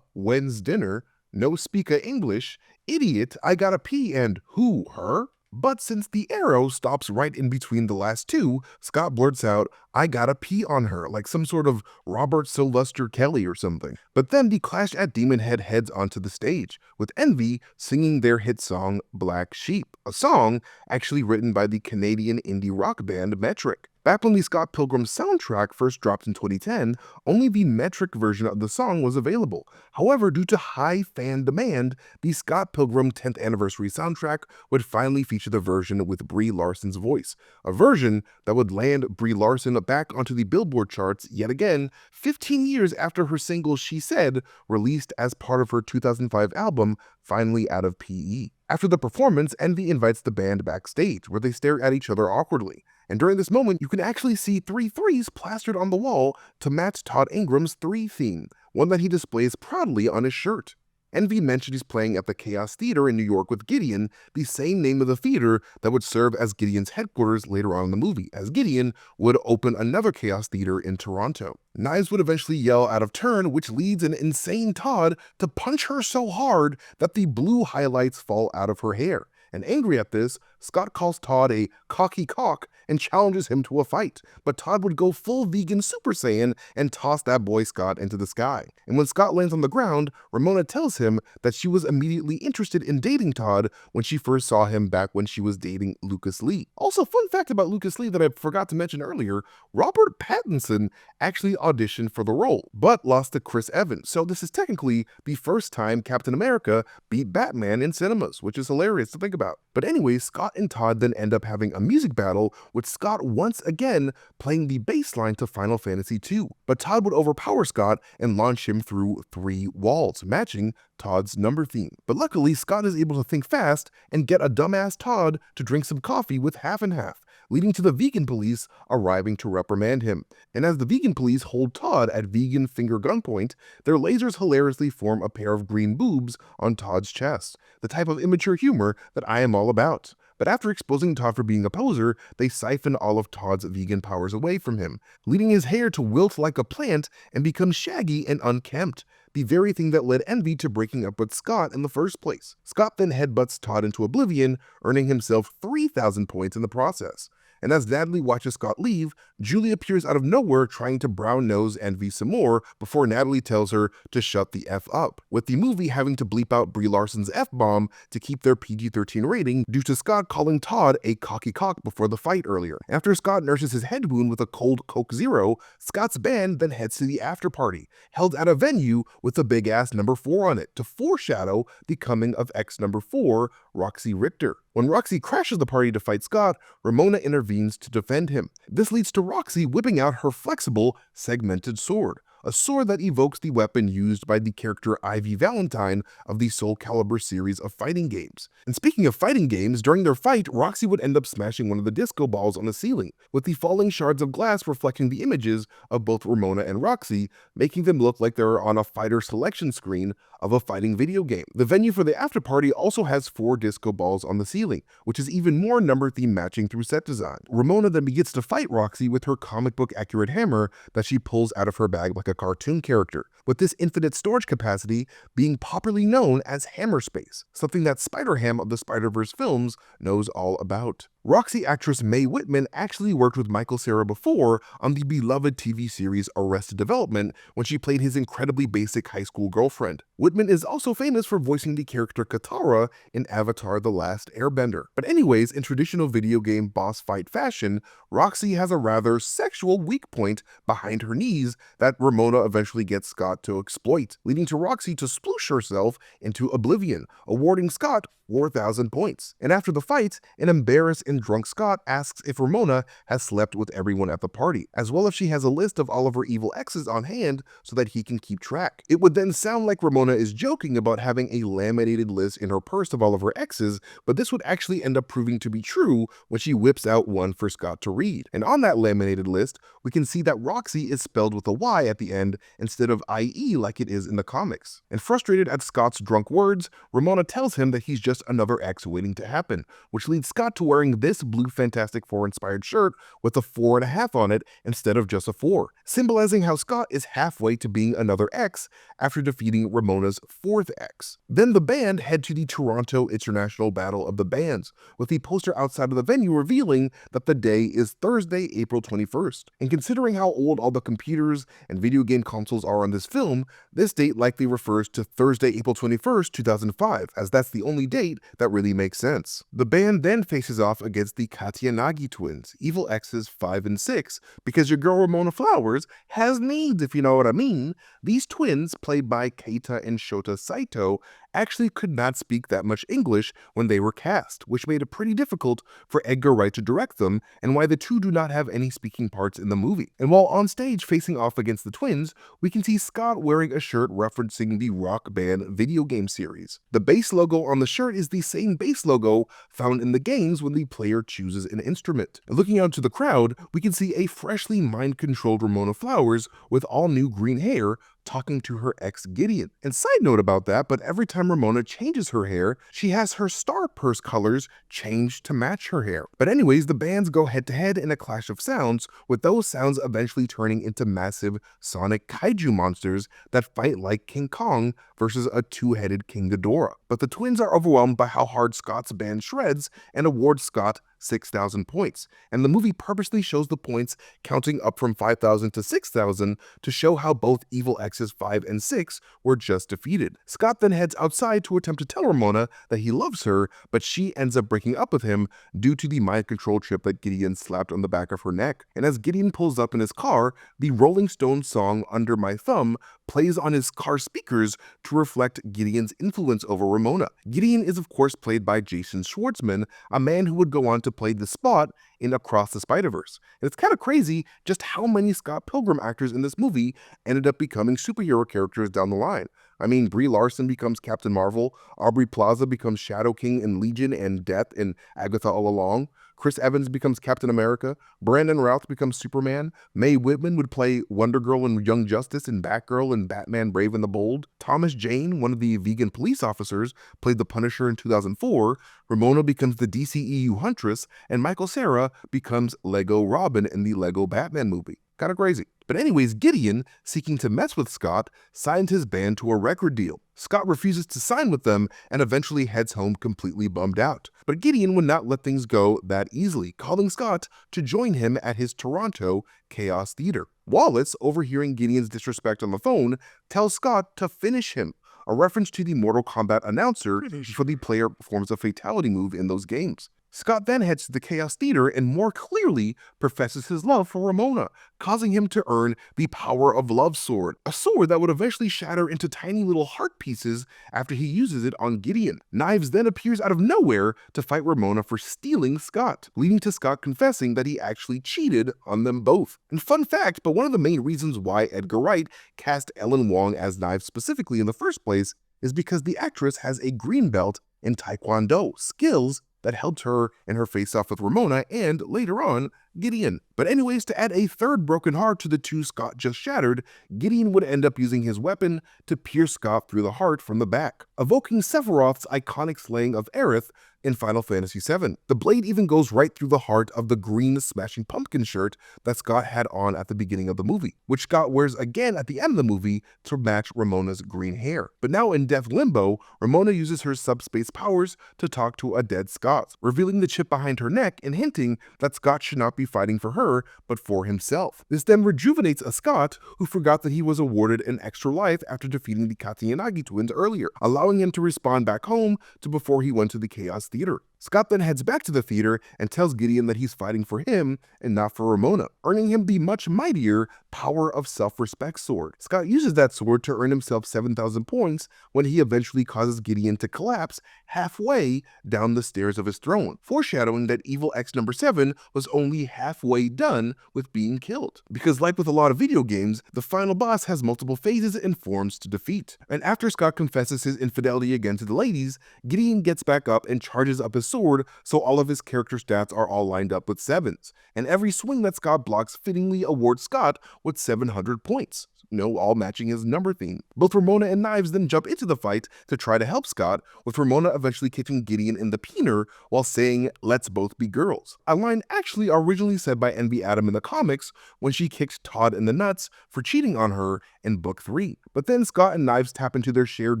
when's dinner, no speaka English, idiot, I gotta pee, and who, her? But since the arrow stops right in between the last two, Scott blurts out, I gotta pee on her, like some sort of Robert Sylvester Kelly or something. But then the Clash at Demon Head heads onto the stage, with Envy singing their hit song Black Sheep, a song actually written by the Canadian indie rock band Metric. Back when the Scott Pilgrim soundtrack first dropped in 2010, only the Metric version of the song was available. However, due to high fan demand, the Scott Pilgrim 10th anniversary soundtrack would finally feature the version with Brie Larson's voice, a version that would land Brie Larson back onto the Billboard charts yet again 15 years after her single She Said, released as part of her 2005 album Finally Out of PE. After the performance, Envy invites the band backstage, where they stare at each other awkwardly. And during this moment, you can actually see 3 threes plastered on the wall to match Todd Ingram's 3 theme, one that he displays proudly on his shirt. Envy mentioned he's playing at the Chaos Theater in New York with Gideon, the same name of the theater that would serve as Gideon's headquarters later on in the movie, as Gideon would open another Chaos Theater in Toronto. Knives would eventually yell out of turn, which leads an insane Todd to punch her so hard that the blue highlights fall out of her hair. And angry at this, Scott calls Todd a cocky cock and challenges him to a fight, but Todd would go full vegan Super Saiyan and toss that boy Scott into the sky. And when Scott lands on the ground, Ramona tells him that she was immediately interested in dating Todd when she first saw him back when she was dating Lucas Lee. Also, fun fact about Lucas Lee that I forgot to mention earlier, Robert Pattinson actually auditioned for the role, but lost to Chris Evans, so this is technically the first time Captain America beat Batman in cinemas, which is hilarious to think about. But anyway, Scott and Todd then end up having a music battle, with Scott once again playing the bass line to Final Fantasy II. But Todd would overpower Scott and launch him through 3 walls, matching Todd's number theme. But luckily, Scott is able to think fast and get a dumbass Todd to drink some coffee with half and half, leading to the vegan police arriving to reprimand him. And as the vegan police hold Todd at vegan finger gunpoint, their lasers hilariously form a pair of green boobs on Todd's chest, the type of immature humor that I am all about. But after exposing Todd for being a poser, they siphon all of Todd's vegan powers away from him, leading his hair to wilt like a plant and become shaggy and unkempt, the very thing that led Envy to breaking up with Scott in the first place. Scott then headbutts Todd into oblivion, earning himself 3,000 points in the process. And as Natalie watches Scott leave, Julie appears out of nowhere trying to brown nose Envy some more before Natalie tells her to shut the F up, with the movie having to bleep out Brie Larson's F-bomb to keep their PG-13 rating due to Scott calling Todd a cocky cock before the fight earlier. After Scott nurses his head wound with a cold Coke Zero, Scott's band then heads to the after party, held at a venue with a big-ass number 4 on it to foreshadow the coming of ex number 4, Roxy Richter. When Roxy crashes the party to fight Scott, Ramona intervenes to defend him. This leads to Roxy whipping out her flexible, segmented sword, a sword that evokes the weapon used by the character Ivy Valentine of the Soul Calibur series of fighting games. And speaking of fighting games, during their fight, Roxy would end up smashing one of the disco balls on the ceiling, with the falling shards of glass reflecting the images of both Ramona and Roxy, making them look like they were on a fighter selection screen of a fighting video game. The venue for the after party also has 4 disco balls on the ceiling, which is even more number theme matching through set design. Ramona then begins to fight Roxy with her comic book accurate hammer that she pulls out of her bag like a cartoon character, with this infinite storage capacity being popularly known as hammer space, something that Spider-Ham of the Spider-Verse films knows all about. Roxy actress Mae Whitman actually worked with Cera before on the beloved TV series Arrested Development when she played his incredibly basic high school girlfriend. Whitman is also famous for voicing the character Katara in Avatar: The Last Airbender. But anyways, in traditional video game boss fight fashion, Roxy has a rather sexual weak point behind her knees that Ramona eventually gets Scott to exploit, leading to Roxy to sploosh herself into oblivion, awarding Scott 4,000 points. And after the fight, an embarrassed and drunk Scott asks if Ramona has slept with everyone at the party, as well as she has a list of all of her evil exes on hand so that he can keep track. It would then sound like Ramona is joking about having a laminated list in her purse of all of her exes, but this would actually end up proving to be true when she whips out one for Scott to read. And on that laminated list, we can see that Roxy is spelled with a Y at the end instead of IE like it is in the comics. And frustrated at Scott's drunk words, Ramona tells him that he's just another X waiting to happen, which leads Scott to wearing this blue Fantastic Four inspired shirt with a 4.5 on it instead of just a 4, symbolizing how Scott is halfway to being another X after defeating Ramona's 4th X. Then the band head to the Toronto International Battle of the Bands, with the poster outside of the venue revealing that the day is Thursday, April 21st. And considering how old all the computers and video game consoles are on this film, this date likely refers to Thursday, April 21st, 2005, as that's the only date that really makes sense. The band then faces off against the Katayanagi Twins, evil exes 5 and 6, because your girl Ramona Flowers has needs, if you know what I mean. These twins, played by Keita and Shota Saito, actually could not speak that much English when they were cast, which made it pretty difficult for Edgar Wright to direct them, and why the two do not have any speaking parts in the movie. And while on stage facing off against the twins, we can see Scott wearing a shirt referencing the Rock Band video game series. The base logo on the shirt is the same base logo found in the games when the player chooses an instrument. And looking out to the crowd, we can see a freshly mind-controlled Ramona Flowers with all new green hair talking to her ex Gideon. And side note about that, but every time Ramona changes her hair, she has her star purse colors changed to match her hair. But anyways, the bands go head to head in a clash of sounds, with those sounds eventually turning into massive sonic kaiju monsters that fight like King Kong versus a two-headed King Ghidorah. But the twins are overwhelmed by how hard Scott's band shreds and award Scott 6,000 points, and the movie purposely shows the points counting up from 5,000 to 6,000 to show how both evil exes 5 and 6 were just defeated. Scott then heads outside to attempt to tell Ramona that he loves her, but she ends up breaking up with him due to the mind control chip that Gideon slapped on the back of her neck. And as Gideon pulls up in his car, the Rolling Stones song Under My Thumb plays on his car speakers to reflect Gideon's influence over Ramona. Gideon is of course played by Jason Schwartzman, a man who would go on to play the Spot in Across the Spider-Verse. And it's kind of crazy just how many Scott Pilgrim actors in this movie ended up becoming superhero characters down the line. I mean, Brie Larson becomes Captain Marvel, Aubrey Plaza becomes Shadow King in Legion and Death in Agatha All Along, Chris Evans becomes Captain America, Brandon Routh becomes Superman, Mae Whitman would play Wonder Girl in Young Justice and Batgirl in Batman Brave and the Bold, Thomas Jane, one of the vegan police officers, played the Punisher in 2004, Ramona becomes the DCEU Huntress, and Cera becomes Lego Robin in the Lego Batman movie. Kind of crazy. But anyways, Gideon, seeking to mess with Scott, signed his band to a record deal. Scott refuses to sign with them and eventually heads home completely bummed out. But Gideon would not let things go that easily, calling Scott to join him at his Toronto Chaos Theater. Wallace, overhearing Gideon's disrespect on the phone, tells Scott to finish him, a reference to the Mortal Kombat announcer before the player performs a fatality move in those games. Scott then heads to the Chaos Theater and more clearly professes his love for Ramona, causing him to earn the Power of Love sword, a sword that would eventually shatter into tiny little heart pieces after he uses it on Gideon. Knives then appears out of nowhere to fight Ramona for stealing Scott, leading to Scott confessing that he actually cheated on them both. And fun fact, but one of the main reasons why Edgar Wright cast Ellen Wong as Knives specifically in the first place is because the actress has a green belt in Taekwondo, skills that helped her in her face-off with Ramona and, later on, Gideon. But anyways, to add a third broken heart to the two Scott just shattered, Gideon would end up using his weapon to pierce Scott through the heart from the back, evoking Sephiroth's iconic slaying of Aerith in Final Fantasy VII. The blade even goes right through the heart of the green Smashing Pumpkin shirt that Scott had on at the beginning of the movie, which Scott wears again at the end of the movie to match Ramona's green hair. But now in Death Limbo, Ramona uses her subspace powers to talk to a dead Scott, revealing the chip behind her neck and hinting that Scott should not be fighting for her, but for himself. This then rejuvenates a Scott who forgot that he was awarded an extra life after defeating the Katayanagi Twins earlier, allowing him to respawn back home to before he went to the Chaos Theater. Scott then heads back to the theater and tells Gideon that he's fighting for him and not for Ramona, earning him the much mightier Power of Self-Respect sword. Scott uses that sword to earn himself 7,000 points when he eventually causes Gideon to collapse halfway down the stairs of his throne, foreshadowing that Evil X number 7 was only halfway done with being killed. Because like with a lot of video games, the final boss has multiple phases and forms to defeat. And after Scott confesses his infidelity again to the ladies, Gideon gets back up and charges up his sword, so all of his character stats are all lined up with 7s, and every swing that Scott blocks fittingly awards Scott with 700 points, all matching his number theme. Both Ramona and Knives then jump into the fight to try to help Scott, with Ramona eventually kicking Gideon in the peener while saying, "Let's both be girls," a line actually originally said by Envy Adam in the comics when she kicked Todd in the nuts for cheating on her in book 3. But then Scott and Knives tap into their shared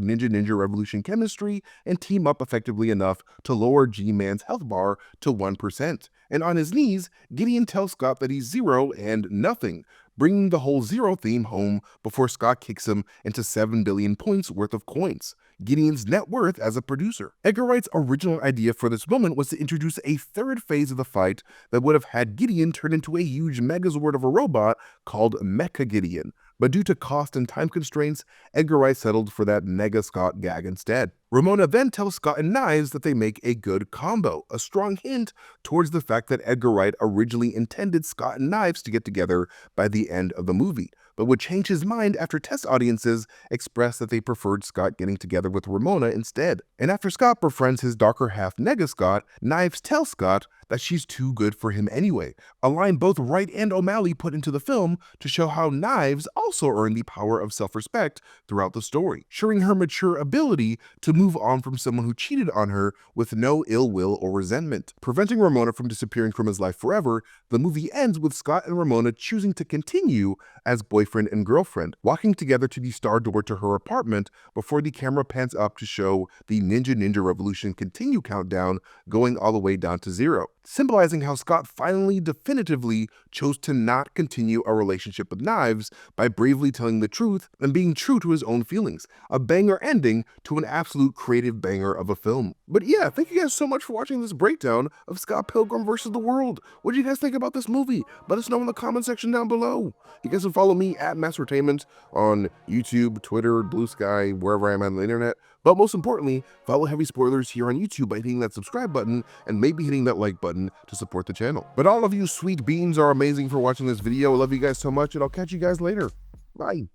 Ninja Revolution chemistry and team up effectively enough to lower G-Man's health bar to 1%. And on his knees, Gideon tells Scott that he's 0 and nothing, bringing the whole 0 theme home before Scott kicks him into 7 billion points worth of coins, Gideon's net worth as a producer. Edgar Wright's original idea for this moment was to introduce a third phase of the fight that would have had Gideon turn into a huge megazord of a robot called Mecha Gideon. But due to cost and time constraints, Edgar Wright settled for that Mega Scott gag instead. Ramona then tells Scott and Knives that they make a good combo, a strong hint towards the fact that Edgar Wright originally intended Scott and Knives to get together by the end of the movie, but would change his mind after test audiences expressed that they preferred Scott getting together with Ramona instead. And after Scott befriends his darker half Nega Scott, Knives tells Scott that she's too good for him anyway, a line both Wright and O'Malley put into the film to show how Knives also earned the power of self-respect throughout the story, showing her mature ability to move on from someone who cheated on her with no ill will or resentment. Preventing Ramona from disappearing from his life forever, the movie ends with Scott and Ramona choosing to continue as boyfriend and girlfriend, walking together to the star door to her apartment before the camera pans up to show the Ninja Revolution continue countdown going all the way down to 0, symbolizing how Scott finally definitively chose to not continue a relationship with Knives by bravely telling the truth and being true to his own feelings. A banger ending to an absolute creative banger of a film. But yeah, thank you guys so much for watching this breakdown of Scott Pilgrim vs. the World. What do you guys think about this movie? Let us know in the comment section down below. You guys can follow me at Mastertainment on YouTube, Twitter, Blue Sky, wherever I am on the internet. But most importantly, follow Heavy Spoilers here on YouTube by hitting that subscribe button and maybe hitting that like button to support the channel. But all of you sweet beans are amazing for watching this video. I love you guys so much, and I'll catch you guys later. Bye.